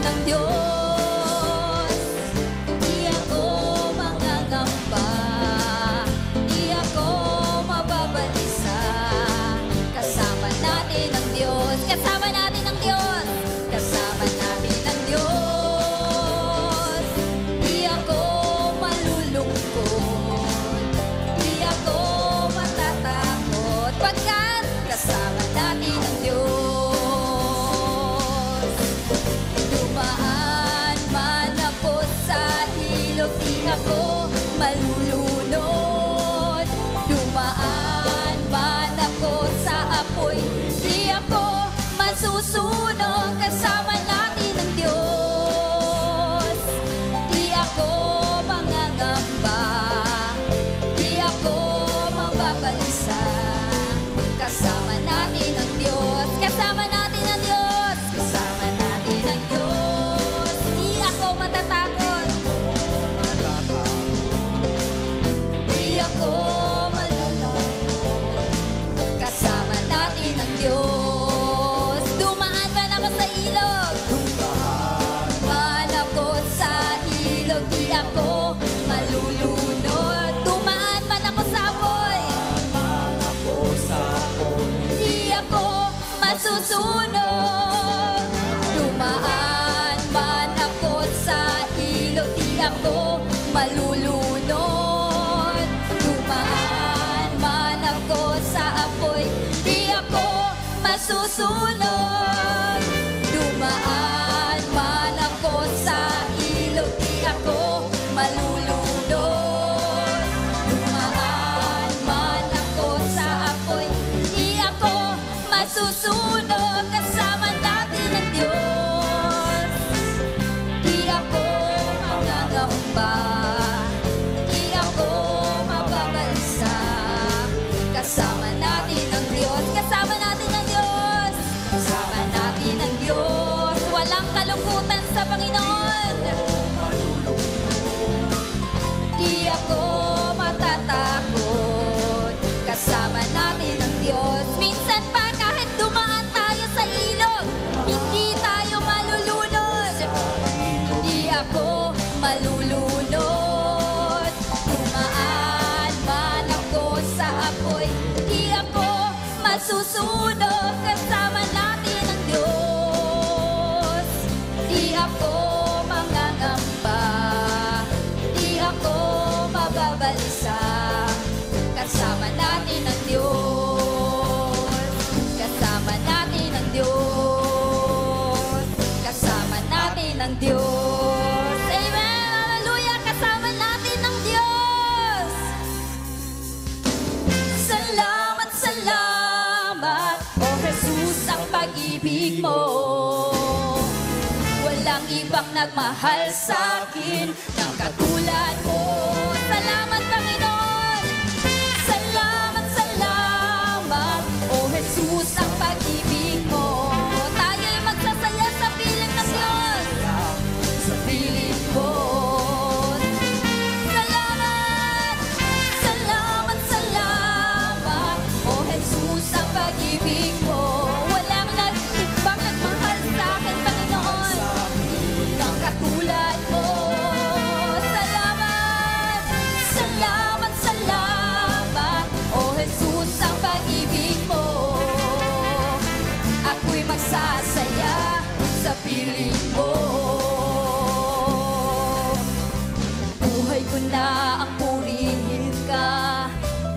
ng Diyos. Di ako mangangamba, di ako mababalisa. Kasama natin ang Diyos, kasama natin ang Diyos, kasama natin ang Diyos. Di ako malulungkot, di ako matatakot, pagkat kasama natin ang Diyos. Dumaan man ako sa ilog, di ako malulunod. Dumaan man ako sa apoy, di ako masusunog. Kasama natin ang Diyos. Di ako mangangamba, di ako mababalisa. Kasama natin ang Diyos, kasama natin ang Diyos, kasama natin ang Diyos. Di ako matatakot, di ako malulungkot. Kasama natin ang Diyos. Dumaan man ako sa ilog, dumaan man ako sa ilog, di ako malulunod. Dumaan man ako sa apoy, di ako masusunog. Dumaan man ako sa ilog, di ako malulunod. Dumaan man ako sa apoy, di ako masusunog. Dumaan man ako sa ilog, di ako malulunod. Dumaan man ako sa apoy, di ako masusunog. Kasama natin ang Diyos. Di ako mangangamba, di ako mababalisa. Kasama natin ang Diyos, kasama natin ang Diyos, kasama natin ang Diyos. Walang kalungkutan sa Panginoon. Di ako matatakot, kasama natin ang Diyos. Minsan pa kahit dumaan tayo sa ilog, hindi tayo malulunod. Di ako malulunod. Dumaan man ako sa apoy, di ako masusunog. Kasama natin ang Diyos. Di ako mangangamba, di ako mababalisa. Kasama natin ang Diyos. Kasama natin ang Diyos. Kasama natin ang Diyos. Amen! Hallelujah! Kasama natin ang Diyos. Salamat, salamat, O Jesus, ang pag-ibig mo. Walang ibang nagmahal sa akin ng katulad mo. Salamat, Panginoon. Salamat, salamat, O Jesus, ang pag-ibig mo. Tayo'y magsasaya sa piling ng Diyos, sa piling mo. Salamat, salamat, salamat, O Jesus, ang pag-ibig mo. Walang ibang nagmahal sa akin, Panginoon, ng katulad mo. Salamat, salamat, salamat, O Jesus, ang pag-ibig mo. Ako'y magsasaya sa piling mo. Buhay ko na ang purihin ka,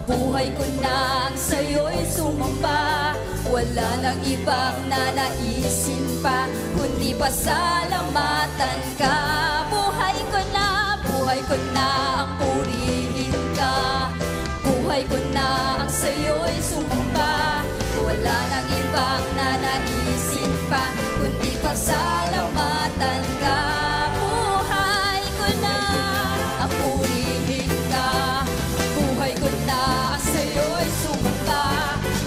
buhay ko na ang sa'yo'y sumamba. Wala nang ibang nanaisin pa, kundi pasalamatan ka. Buhay ko na ang purihin ka, buhay ko na ang sa'yo'y sumamba. Wala nang ibang nanaisin pa, kundi pasalamatan ka. Buhay ko na ang purihin ka, buhay ko na ang sa'yo'y sumamba.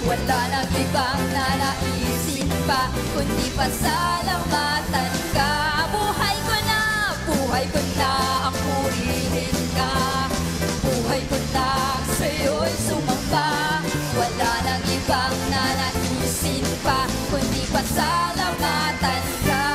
Wala nang ibang nanaisin pa, kundi pasalamatan ka. Buhay ko na ang purihin ka, buhay ko na ang sa'yo'y sumamba. Wala nang ibang nanaisin pa, kundi pasalamatan ka.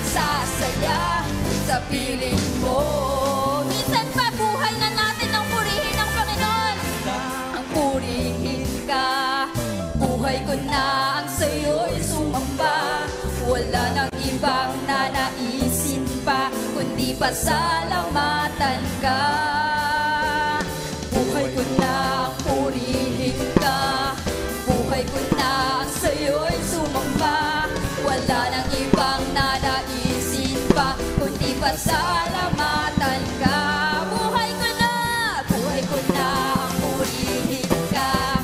magsasaya sa piling mo. Minsan pa buhay na natin ang purihin ng Panginoon. Ang purihin ka, buhay ko na ang sa'yo'y sumamba. Wala nang ibang nanaisin pa, kundi pasalamatan ka. Buhay ko na ang purihin ka, buhay ko na ang sa'yo'y sumamba. Wala nang ibang nanaisin pa, kundi pasalamatan ka. Buhay ko na ang purihin ka,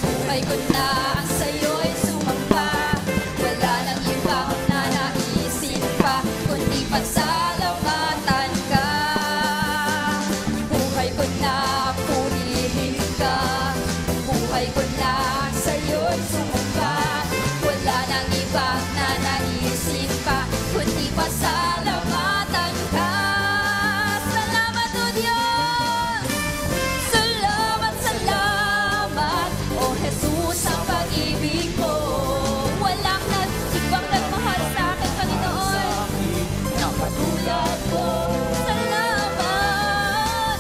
buhay ko na ang sa'yo'y sumamba. Wala nang ibang nanaisin pa, kundi pasalamatan ka. Buhay ko na ang purihin ka, buhay ko na ang sa'yo'y sumamba. Wala nang ibang nanaisin pa, kundi pasalamatan ka. Salamat o Diyos! Salamat, salamat, O Jesus, sa pag-ibig mo. Walang ibang nagmahal sa akin, Panginoon, na katulad mo. Salamat,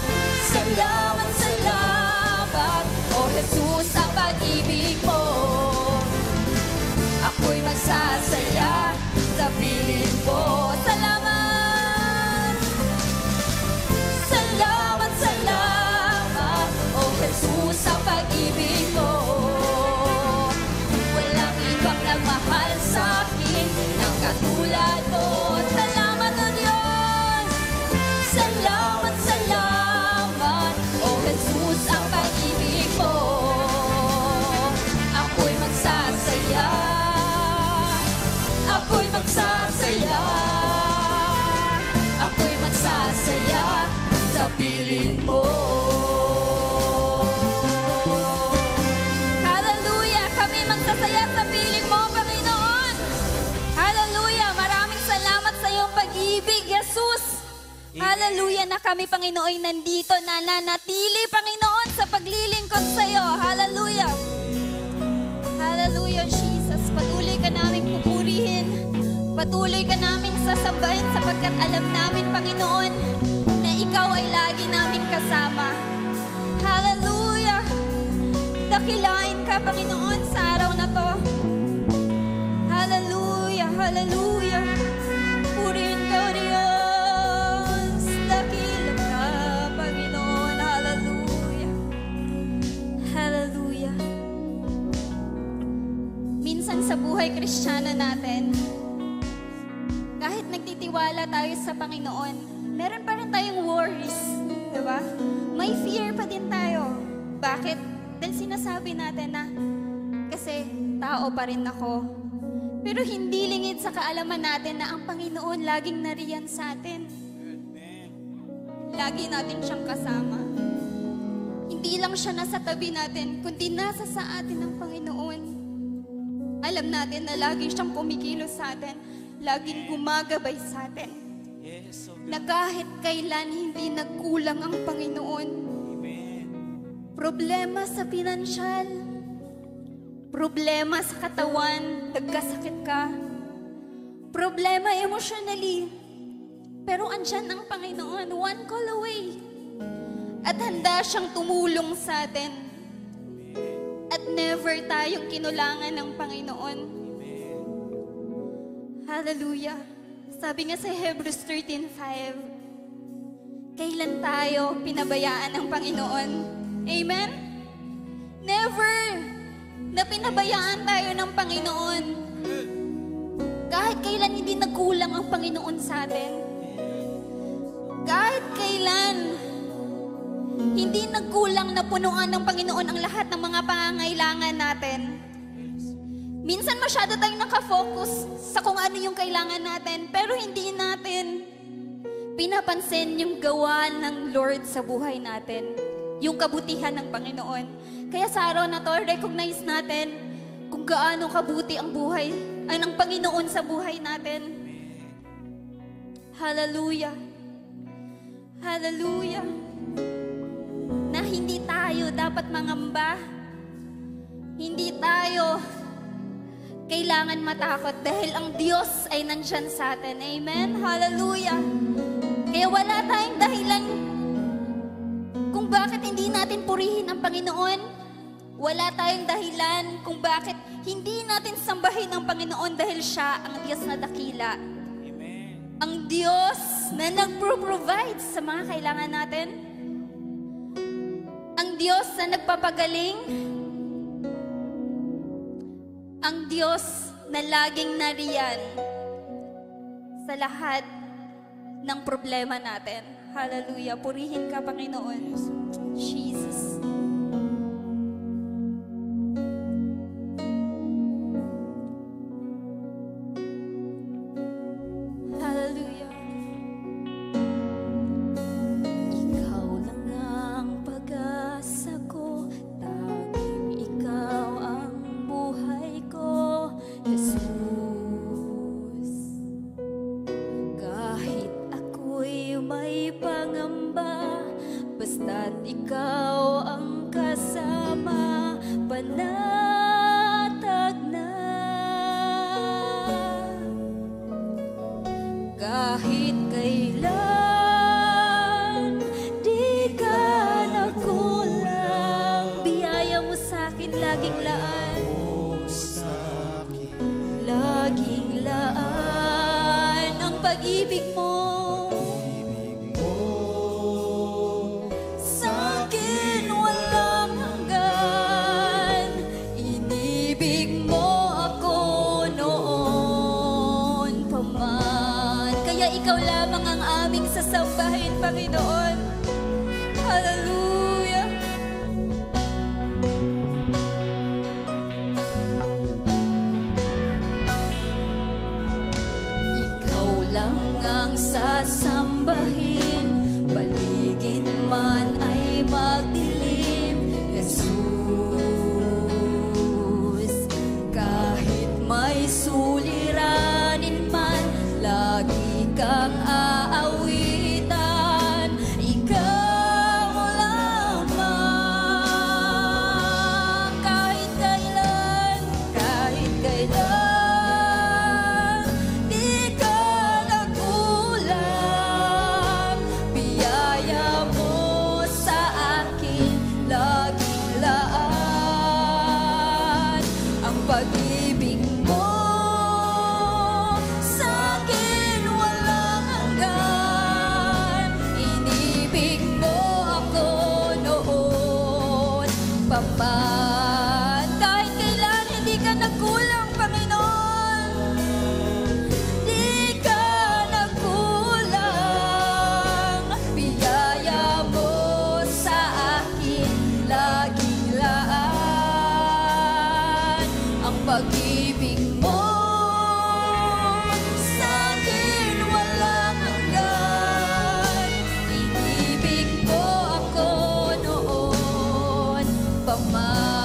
salamat, salamat, O Jesus, sa pag-ibig mo. Ako'y magsasaya sa piling mo. Salamat, salamat, salamat, O Jesus, sa pag-ibig mo. Walang ibang nagmahal sa akin ng katulad mo. Salamat, O Diyos! Salamat, salamat, O Jesus, sa pag-ibig mo. Ako'y magsasaya, ako'y magsasaya, ako'y magsasaya sa piling mo. Hallelujah! Kami magsasaya sa piling mo, Panginoon. Hallelujah! Maraming salamat sa iyong pag-ibig, Jesus. Hallelujah na kami, Panginoon, nandito na nanatili, Panginoon, sa paglilingkod sa iyo. Hallelujah! Hallelujah, Jesus. Patuloy ka naming pupurihin. Patuloy ka naming sasambahin sapagkat alam namin, Panginoon, na ikaw ay lagi naming kasama. Hallelujah! Dakilain ka, Panginoon, sa araw na to. Hallelujah! Hallelujah! Purihin ka, O Diyos. Dakila ka, Panginoon. Hallelujah! Hallelujah! Minsan sa buhay Kristiyano natin, kahit nagtitiwala tayo sa Panginoon, meron pa rin tayong worries, di ba? May fear pa din tayo. Bakit? Dahil sinasabi natin na, kasi tao pa rin ako. Pero hindi lingid sa kaalaman natin na ang Panginoon laging nariyan sa atin. Lagi natin siyang kasama. Hindi lang siya nasa tabi natin, kundi nasa sa atin ang Panginoon. Alam natin na lagi siyang kumikilos sa atin, laging gumagabay sa atin. Na kahit kailan hindi nagkulang ang Panginoon. Problema sa pinansyal, problema sa katawan, nagkasakit ka, problema emotionally, pero andyan ang Panginoon, one call away. At handa siyang tumulong sa atin. At never tayong kinulangan ng Panginoon. Hallelujah. Sabi nga sa Hebrews 13:5, kailan tayo pinabayaan ng Panginoon? Amen? Never na pinabayaan tayo ng Panginoon. Kahit kailan hindi nagkulang ang Panginoon sa atin. Kahit kailan hindi nagkulang na punuan ng Panginoon ang lahat ng mga pangangailangan natin. Minsan masyado tayong nakafocus sa kung ano yung kailangan natin, pero hindi natin pinapansin yung gawa ng Lord sa buhay natin, yung kabutihan ng Panginoon. Kaya sa araw na to, recognize natin kung gaano kabuti ang buhay ay ng Panginoon sa buhay natin. Hallelujah! Hallelujah! Na hindi tayo dapat mangamba. Hindi tayo kailangan matakot dahil ang Diyos ay nandyan sa atin. Amen? Hallelujah! Kaya wala tayong dahilan kung bakit hindi natin purihin ang Panginoon. Wala tayong dahilan kung bakit hindi natin sambahin ang Panginoon dahil Siya ang Diyos na dakila. Amen. Ang Diyos na nagpro-provide sa mga kailangan natin. Ang Diyos na nagpapagaling. Ang Diyos na laging nariyan sa lahat ng problema natin. Hallelujah. Purihin ka, Panginoon. Jesus. Hallelujah. Ikaw lang ang pag-asa ko, tanging ikaw ang buhay ko, Jesus. Kahit ako'y may pangamba, basta't ikaw ang kasama, panatag na. Kahit kailan, di ka nakulang, biyaya mo sa'kin laging laan. Laging laan ang pag-ibig mo. Sa'kin walang hanggan, inibig mo ako noon pa man. Kaya ikaw lamang ang aming sasambahin, Panginoon. Hallelujah! Ikaw lang ang sasambahin, paligid man ay magdilim, Jesus. Kahit may suliranin man, lagi kang aawitan, ikaw lamang. Kahit kailan, di ka nagkulang, biyaya mo sa akin laging laan. Ang pag-ibig mo sa'kin walang hanggan, inibig mo ako noon pa man. Kahit kailan hindi ka nagkulang, Panginoon. Di ka nagkulang, biyaya mo sa akin laging laan. Ang pag-ibig mo sa'kin walang hanggan, inibig mo ako noon pa man.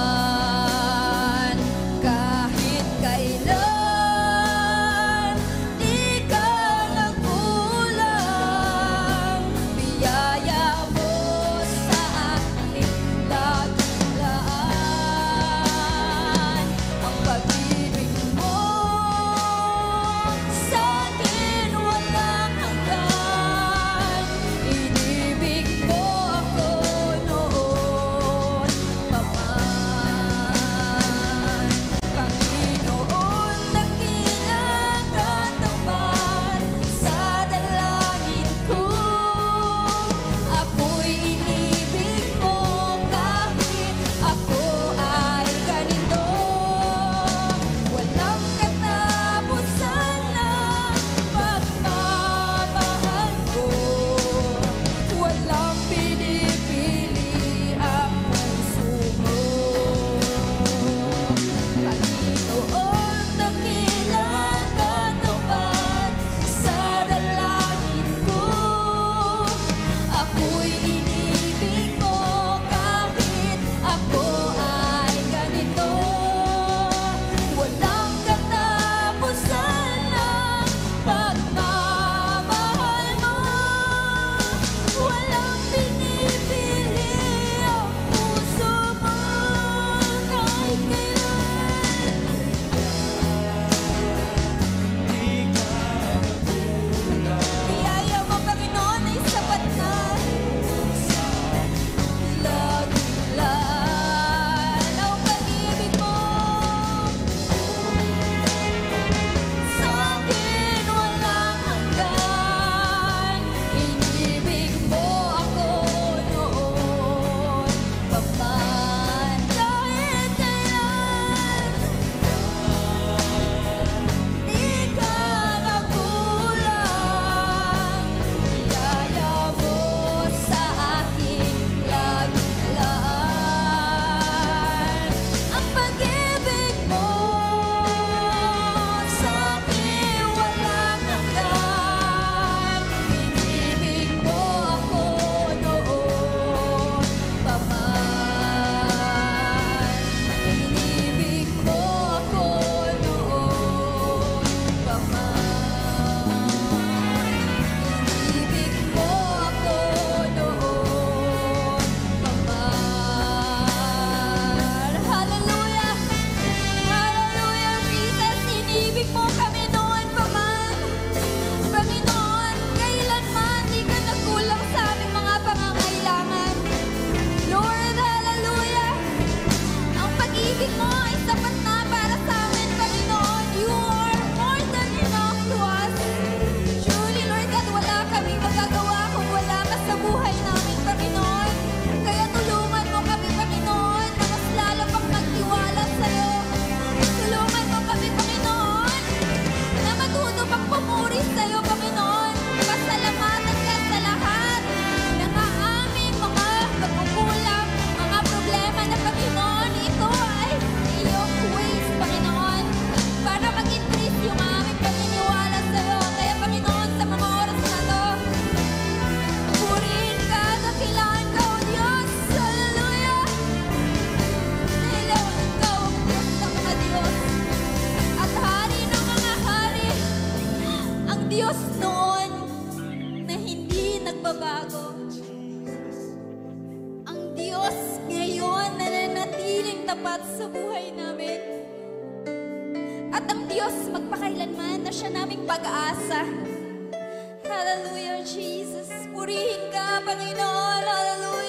Diyos ngayon na nanatiling tapat sa buhay namin. At ang Diyos magpakailanman na siya naming pag-asa. Hallelujah, Jesus. Purihin ka, Panginoon. Hallelujah.